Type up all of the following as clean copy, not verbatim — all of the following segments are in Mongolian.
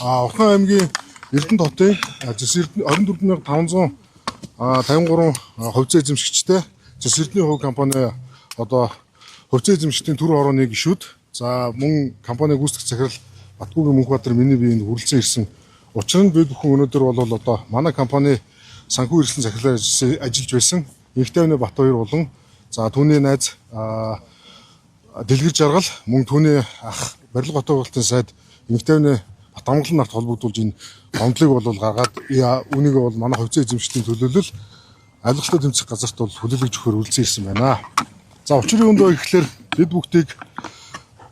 Орхон аймгийн Эрдэнэ хотын 24553 хувьцаа эзэмшигчтэй Зэс Эрдэнэ хувь компани одоо хувьцаа эзэмшигчдийн төр хорооны гишүүд за мөн компани гүйцэтгэх захирал Батгүйгийн Мөнхбаатар миний биеинд хүрэлцэн ирсэн. Учир нь бид бүхэн өнөөдөр бол одоо манай компани санхүү эрхлэн захирлаар ажиллаж байсан Игтэвны Бат хоёр болон за түүний найз Дэлгэр Жаргал мөн түүний ах Барилга Батболтын сайд Игтэвны Бат амгалан нарт холбогдуулж энэ гомдлыг бол гаргаад үүнийг бол манай хувьцаа эзэмшигчдийн төлөөлөл авилгалтай тэмцэх газарт бол хүлээлгэж өгөхөөр үлдсэн ирсэн байна. За учрын өндөө ирэхлээр бид бүгдийг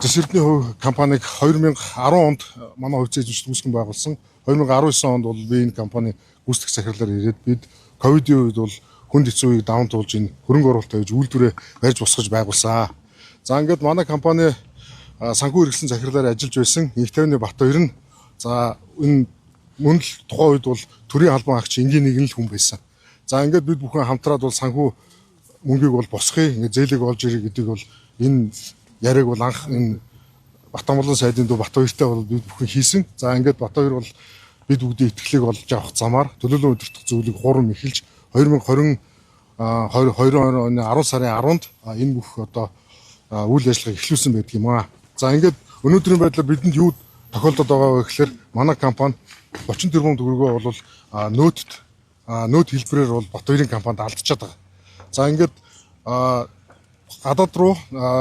Зэс Эрдэнэ хувь компаниг 2010 онд манай хувьцаа эзэмшигчд үүсгэн байгуулсан. 2019 онд бол би энэ компани гүйцэтгэх захирлаар ирээд бид ковидын үед бол хүнд хэцүү үеийг даван туулж энэ хөрөнгө оруулалт хийж үйлдвэрээ барьж босгож байгуулсан. За ингээд манай компани санхүү эрхлэн захирлаар ажиллаж байсан Игтэвны Бат хоёр нь за энэ мөн л тухайн үед бол төрийн албан агч энгийн нэгэн л хүн байсан. За ингээд бид бүхэн хамтраад бол санхүү мөнгийг бол босгоё, ингээд зээлийг олж ирэх гэдэг бол энэ яриаг бол анх энэ Бат амгалан сайдын дүү Бат хоёртай бол бид бүхэн хийсэн. За ингээд Бат хоёр бол бид бүгдийн итгэлийг олж авах замаар төлөөлөн удирдах зүйлийг хурам эхэлж 2020 оны 10 сарын 10-нд энэ бүх одоо үйл ажиллагааг эхлүүлсэн байдаг юм аа. За ингээд өнөөдрийн байдлаар бидэнд юу тохиолдод байгаа вэ гэхээр манай компани 30 тэрбум төгрөгөө бол нөөт хэлбэрээр бол Бат хоёрын компанид алдчихад байгаа. За ингээд гадаад руу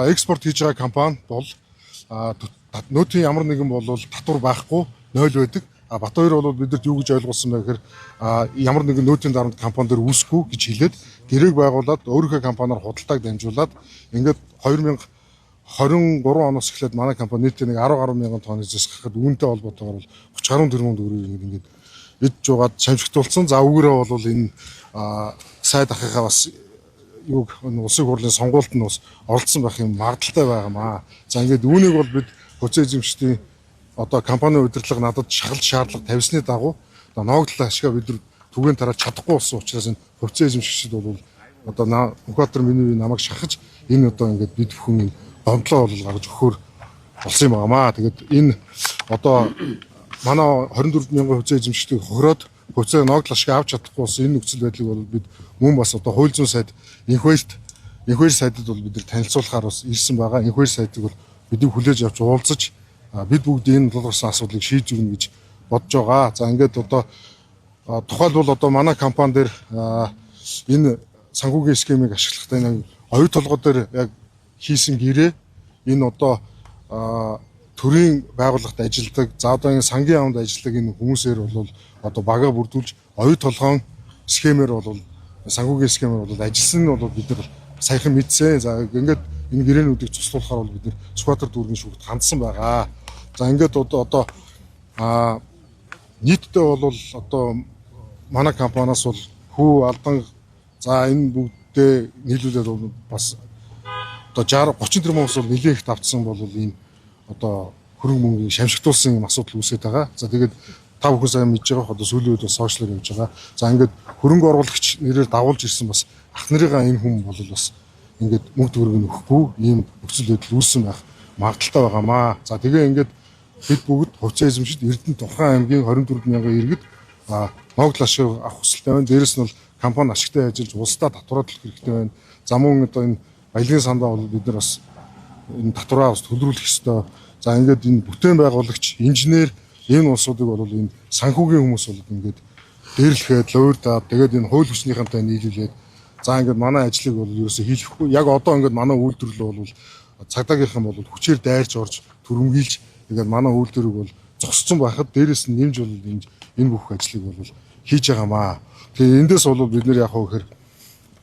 экспорт хийж байгаа компани бол нөөтийн ямар нэгэн бол татвар байхгүй 0 байдаг. Бат хоёр бол бидэрт юу гэж ойлгуулсан бэ гэхээр ямар нэгэн нөөтийн дарамт компани дээр үүсэхгүй гэж хэлээд гэрээг байгуулад өөрийнхөө компаниар худалдааг дамжуулаад ингээд 2023 оноос эхлээд манай компани нийтдээ 10 гаруй мянган тонны зэс гаргахад үүнтэй холбоотойгоор 30 гаруй тэрбум төгрөгийг ингээд идж жугаад шамжигтуулсан. За үүгээрээ бол энэ сайд ахыхаа бас юу улсын хурлын сонгуульд нь бас оролцсон байх юм магадaltaй байгаамаа. За ингээд үүнийг бол бид хувьцаа эзэмшигчдийн одоо компани удирдлага надад шахалт шаардлага тавьсны дагуу ноогдлол ашгаа бид түгээн тарааж чадахгүй болсон учраас энэ хувьцаа эзэмшигчид бол одоо Мөнхбаатар миний намайг шахаж энэ одоо ингээд бид бүхэн гомдлоо бол гаргаж өгөхөөр болсон юм байнамаа. Тэгээд энэ одоо манай 24 мянган хувьцаа эзэмшигчдийг хохироод хувьцаа ноогдлол ашгаа авч чадахгүй болсон энэ нөхцөл байдлыг бол бид мөн бас одоо хууль зүйн сайд инхвер сайдад бол бид танилцуулахаар бас ирсэн байгаа. Инхвер сайдыг бол бидийг хүлээж авч уулзаж бид бүгд энэ тулгарсан асуудлыг шийдэж өгнө гэж бодож байгаа. За ингээд одоо тухайлбал одоо манай компани дээр энэ санхүүгийн схемийг ашиглахдаа энэ оюу толгой дээр яг хийсэн гэрээ энэ одоо төрийн байгууллагт ажилладаг за одоо энэ сангийн яамд ажилладаг энэ хүмүүсээр бол одоо бага бүрдүүлж оюу толгойн схемээр бол санхүүгийн схемээр бол ажилласан нь бол бид нар саяхан мэдсэн. За ингээд энэ гэрээнүүдийг цуслуулахаар бол бид нар Сүхбаатар дүүргийн шүүгт хандсан байгаа. За ингээд одоо нийтдээ бол одоо манай компаниас бол хүү алдан за энэ бүгдээ нийлүүлээд бас одоо 30 тэрбум ус бол нэлээд их авцсан бол энэ одоо хөрөнгө мөнгөний шамшигтуулсан юм асуудал үүсэж байгаа. За тэгээд та бүхэн сайн мэдж байгаа одоо сүүлийн үед бас сошиалар явж байгаа. За ингээд хөрөнгө оруулагч нэрээр дагуулж ирсэн бас ах нарыгаа энэ хүн бол бас ингээд мөнгө төгрөг нөхгүй ийм нөхцөл байдал үүссэн байх магадaltaй байгаамаа. За тэгээ ингээд бид бүгд хувьцаа эзэмшигчд Эрдэнэ Орхон аймгийн 24 мянган иргэд ноогдлол ашиг авах хүсэлтэй байна. Дээрээс нь бол компани ашигтай ажиллаж улсдаа татвараадлах хэрэгтэй байна. За мөн одоо энэ баялагын сандаа бол бид нар бас энэ татвараа бас төлрүүлэх ёстой. За ингээд энэ бүтээн байгуулагч, инженер энэ улсуудыг бол энэ санхүүгийн хүмүүс бол ингээд дээрлэхэд луурдаад тэгээд энэ хууль хүчнийхэнтэй нийлүүлээд за ингээд манай ажлыг бол ерөөсөө хийхгүй. Яг одоо ингээд манай үйлдвэрлэл бол цагдаагийнхан бол хүчээр дайрч орж түрэмгийлж тэгээд манай үйлдвэрийг бол зогсцсон байхад дээрээс нь нэмж бол энэ бүх ажлыг бол хийж байгаамаа. Тэгээд эндээс бол бид нэр яг хөө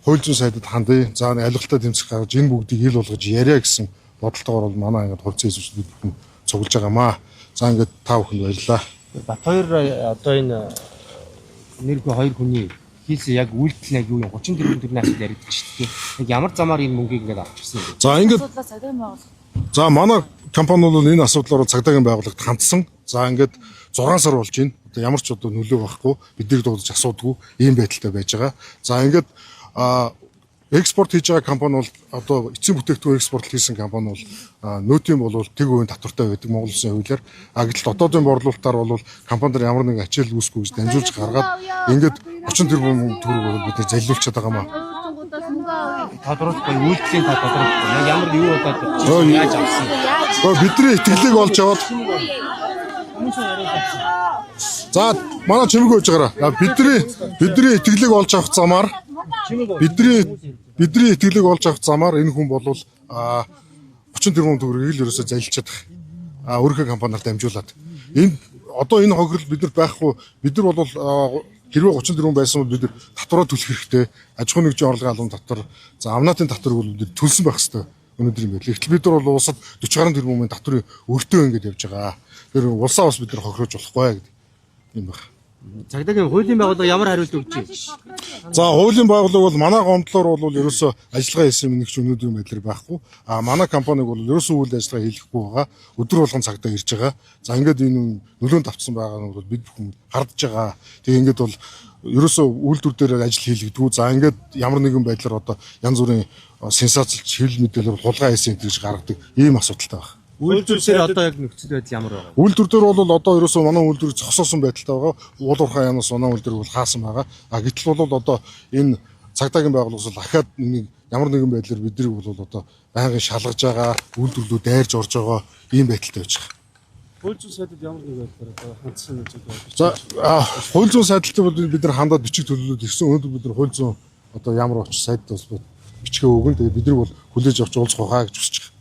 хууль зүйн сайдад хандъя. За авилгалтай тэмцэх гаргаж энэ бүгдийг ил болгож яриа гэсэн бодолтойгоор бол манай ингээд хувьцаа эзэмшигчд бид бүхэн цуглаж байгаамаа. За ингээд та бүхэнд баярлалаа. Бат хоёр одоо энэ нэргүй хоёр хүний хийсэн яг үйлдэл яг юу юм 30 тэрбум төгрөгийн асуудал яригдчихжээ. Яг ямар замаар энэ мөнгийг ингээд авчихсан юм бэ? За ингээд за манай компани бол энэ асуудлаараа цагдаагийн байгууллагт хандсан. За ингээд 6 сар болж байна. Одоо ямар ч одоо нөлөө байхгүй, биднийг дуудаж асуудгүй ийм байдалтай байж байгаа. За ингээд экспорт хийж байгаа компани бол одоо эцсийн бүтээгдэхүүн экспорт хийсэн компани бол нөөтийн бол тэг үеийн татвартай байдаг Монгол Улсын хуулиар. Гэтэл дотоодын борлуулалтаар бол компанид ямар нэгэн ачаал үүсэхгүй гэж дамжуулж гаргаад ингээд 30 тэрбум төгрөг бол бид нэр залилуулчихад байгаа маа. Тодорхойлохгүй үйлдэлийн та тодорхойлохгүй. Яг ямар юу болоод яаж авсан. Бидний итгэлийг олж аваад за манай чимэг хөөж байгаараа. Бидний итгэлийг олж авах замаар бидний итгэлийг олж авах замаар энэ хүн бол 30 тэрбум төгрөгийг л ерөөсөө залилчаад өөрийнхөө компаниар дамжуулаад энэ одоо энэ хохирол бид нар байхгүй бид нар бол хэрвээ 30 тэрбум байсан бол бид нар татвараа төлөх хэрэгтэй аж ахуйн нэгжийн орлогын албан татвар за амнаатын татварыг бол бид төлсөн байх хэрэгтэй өнөөдөр юм байл. Эхлээд бид нар бол улсад 40 гаруй тэрбумын татврыг өртөө ингэж явж байгаа. Тэр улсаа бас бид нар хохироож болохгүй гэдэг юм байна. Цагдаагийн хуулийн байгууллага ямар хариулт өгч байна? За хуулийн байгууллага бол манай гомдлоор бол ерөөсөө ажиллагаа хийсэн нэг ч өнөөдөр байдлаар байхгүй. Манай компаниг бол ерөөсөө үйл ажиллагаа хийхгүй байгаа. Өдөр болгон цагдаа ирж байгаа. За ингээд энэ нөлөөнд авцсан байгаа нь бол бид бүхэн хардж байгаа. Тэгээ ингээд бол ерөөсөө үйлдвэр дээр ажил хийлэгдүү. За ингээд ямар нэгэн байдлаар одоо янз бүрийн сенсацлж хэвлэл мэдээлэл хулгай хийсэн гэж гаргадаг ийм асуудалтай байна. Үйлдвэрлэлээр одоо яг нөхцөл байдал ямар байна? Үйлдвэр дээр бол одоо ерөөсөө манай үйлдвэр зогсоосон байдалтай байгаа. Уул уурхай янаас манай үйлдвэр бол хаасан байгаа. Гэтэл бол одоо энэ цагдаагийн байгууллагаас дахиад нэг ямар нэгэн байдлаар бидний бол одоо байнгын шалгаж байгаа, үйлдвэрлэлүүд дайрж орж байгаа ийм байдалтай байж байгаа. Хууль зүйн сайдад ямар нэг байдлаар одоо хандсан гэж байна. За хууль зүйн сайдтай бол бид нар хандаад бичиг төлөвлөлт ирсэн. Өнөөдөр бид нар хууль зүйн одоо ямар оч сайд бас бичгээ өгөн. Тэгээ бид нар бол хүлээж авч уулзах байхаа гэж хүсэж байгаа.